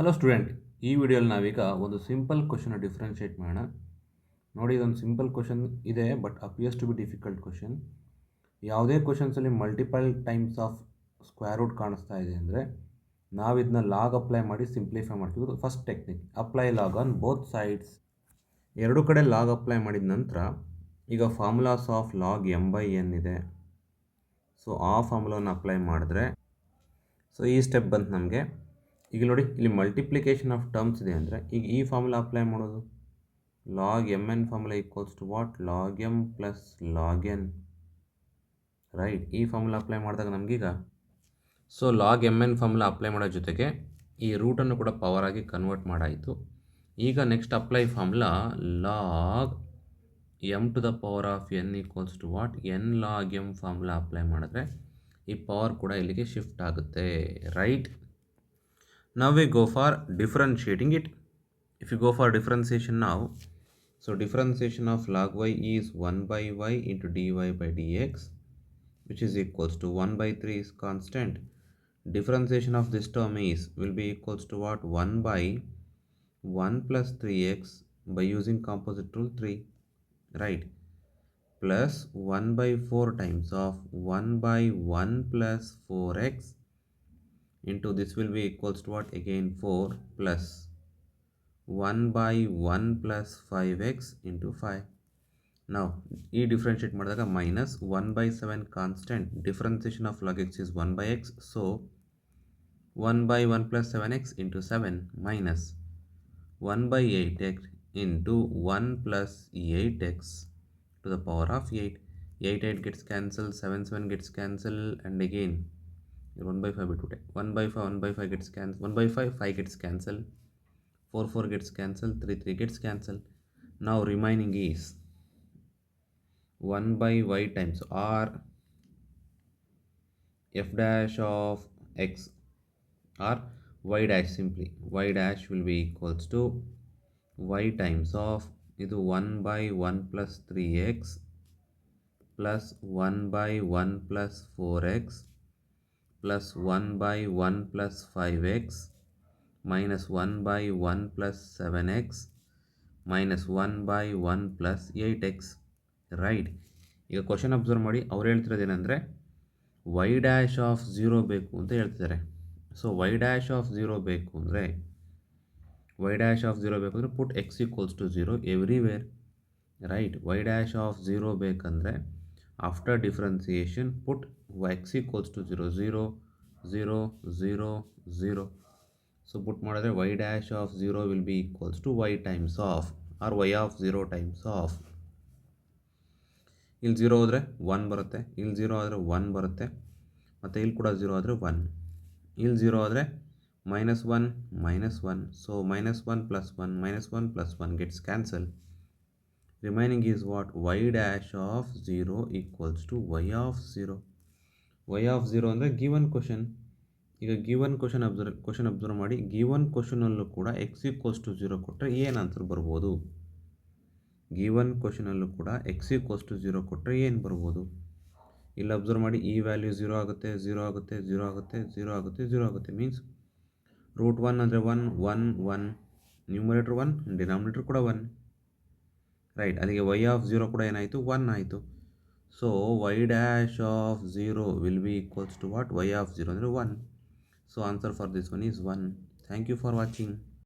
Hello student, ಈ ವಿಡಿಯೋಲಿ ನಾವೀಗ ಒಂದು ಸಿಂಪಲ್ ಕ್ವಶನ್ ಡಿಫ್ರೆನ್ಷಿಯೇಟ್ ಮಾಡೋಣ. ನೋಡಿ, ಇದೊಂದು ಸಿಂಪಲ್ ಕ್ವಶನ್ ಇದೆ, but appears to be difficult question. ಯಾವುದೇ ಕ್ವಶನ್ಸಲ್ಲಿ multiple times of square root ಕಾಣಿಸ್ತಾ ಇದೆ ಅಂದರೆ ನಾವು ಇದನ್ನ ಲಾಗ್ ಅಪ್ಲೈ ಮಾಡಿ ಸಿಂಪ್ಲಿಫೈ ಮಾಡ್ತೀವಿ. First technique, apply log on both sides. ಎರಡು ಕಡೆ ಲಾಗ್ ಅಪ್ಲೈ ಮಾಡಿದ ನಂತರ ಈಗ ಫಾರ್ಮುಲಾಸ್ ಆಫ್ ಲಾಗ್ m/n ಇದೆ. ಸೊ ಆ ಫಾರ್ಮುಲಾನ ಅಪ್ಲೈ ಮಾಡಿದ್ರೆ ಸೊ ಈ ಸ್ಟೆಪ್ ಬಂತು ನಮಗೆ. ಈಗ ನೋಡಿ, ಇಲ್ಲಿ ಮಲ್ಟಿಪ್ಲಿಕೇಶನ್ ಆಫ್ ಟರ್ಮ್ಸ್ ಇದೆ ಅಂದರೆ ಈಗ ಈ ಫಾರ್ಮುಲಾ ಅಪ್ಲೈ ಮಾಡೋದು. Log mn formula equals to what? Log m plus log n. Right, ಈ ಫಾರ್ಮುಲಾ ಅಪ್ಲೈ ಮಾಡಿದಾಗ ನಮಗೀಗ so log mn formula apply ಮಾಡೋ ಜೊತೆಗೆ ಈ ರೂಟನ್ನು ಕೂಡ ಪವರ್ ಆಗಿ ಕನ್ವರ್ಟ್ ಮಾಡಾಯಿತು. ಈಗ next apply formula log m to the power of n equals to what? n log m formula apply ಮಾಡಿದ್ರೆ ಈ ಪವರ್ ಕೂಡ ಇಲ್ಲಿಗೆ ಶಿಫ್ಟ್ ಆಗುತ್ತೆ. Right, now we go for differentiating it. If you go for differentiation now, so differentiation of log y is 1 by y into dy by dx, which is equals to 1 by 3 is constant. Differentiation of this term is will be equals to what? 1 by 1 plus 3x by using composite rule 3, right, plus 1 by 4 times of 1 by 1 plus 4x into this will be equals to what? Again 4 plus 1 by 1 plus 5x into 5. Now e differentiate ಮಾಡಿದಾಗ minus 1 by 7 constant. Differentiation of log x is 1 by x, so 1 by 1 plus 7x into 7 minus 1 by 8x into 1 plus 8x to the power of 8. 8 gets cancelled, 7 gets cancelled, and again 1 by 5 ಬಿಟ್ಬಿಟ್ಟೆ. 1 by 5 gets cancelled, 1 by 5 gets cancelled, 4 gets cancelled, 3 gets cancelled. Now remaining is 1 by y times r f dash of x, or y dash, simply y dash will be equals to y times of ಇದು 1 by 1 plus 3x plus 1 by 1 plus 4x plus 1 by 1 plus 5x minus 1 by 1 plus 7x minus 1 by 1 plus 8x. Right, ಈಗ question observe ಮಾಡಿ. ಅವ್ರು ಹೇಳ್ತಿರೋದೇನೆಂದರೆ Y dash of 0 ಬೇಕು ಅಂತ ಹೇಳ್ತಿದ್ದಾರೆ. So Y dash of 0 ಬೇಕು ಅಂದರೆ put x equals to 0 everywhere. Right, y dash of 0 ಬೇಕಂದರೆ after differentiation put x equals to 0 0 0 0 0. so put ಮಾಡಿದ್ರೆ y dash of 0 will be equals to y times of, or y of 0 times of, ಇಲ್ಲಿ 0 ಹೋದರೆ 1 ಬರುತ್ತೆ, ಇಲ್ಲಿ 0 ಆದರೆ 1 ಬರುತ್ತೆ, ಮತ್ತು ಇಲ್ಲಿ ಕೂಡ 0 ಆದರೆ 1, ಇಲ್ಲಿ 0 ಆದರೆ -1 so -1 plus 1 -1 plus 1 gets cancelled. Remaining is what? y dash of 0 equals to y of 0. y of 0 ಅಂದರೆ ಗಿವನ್ ಕ್ವಶನ್. ಈಗ ಗಿವನ್ ಕ್ವಶನ್ ಅಬ್ಸರ್ವ್ ಮಾಡಿ. ಗಿವನ್ ಕ್ವಶನಲ್ಲೂ ಕೂಡ ಎಕ್ಸ್ ಈಕ್ವಲ್ಸ್ ಟು 0 ಕೊಟ್ಟರೆ ಏನು ಆನ್ಸರ್ ಬರ್ಬೋದು? ಗಿವನ್ ಕ್ವಶನಲ್ಲೂ ಕೂಡ ಎಕ್ಸ್ ಈಕ್ವಲ್ಸ್ ಟು 0 ಕೊಟ್ಟರೆ ಏನು ಬರ್ಬೋದು? ಇಲ್ಲಿ ಅಬ್ಸರ್ವ್ ಮಾಡಿ, ಈ ವ್ಯಾಲ್ಯೂ 0 ಆಗುತ್ತೆ, 0 ಆಗುತ್ತೆ, 0 ಆಗುತ್ತೆ, 0 ಆಗುತ್ತೆ, 0 ಆಗುತ್ತೆ. ಮೀನ್ಸ್ ರೂಟ್ 1 ಅಂದರೆ 1 1 1, ನ್ಯೂಮರೇಟರ್ 1, ಡಿನಾಮಿನೇಟರ್ ಕೂಡ 1. ರೈಟ್, ಅಲ್ಲಿಗೆ y ಆಫ್ 0 ಕೂಡ ಏನಾಯಿತು? 1 ಆಯಿತು. So y dash of 0 will be equals to what? y of 0 ಅಂದರೆ 1. So answer for this one is 1. Thank you for watching.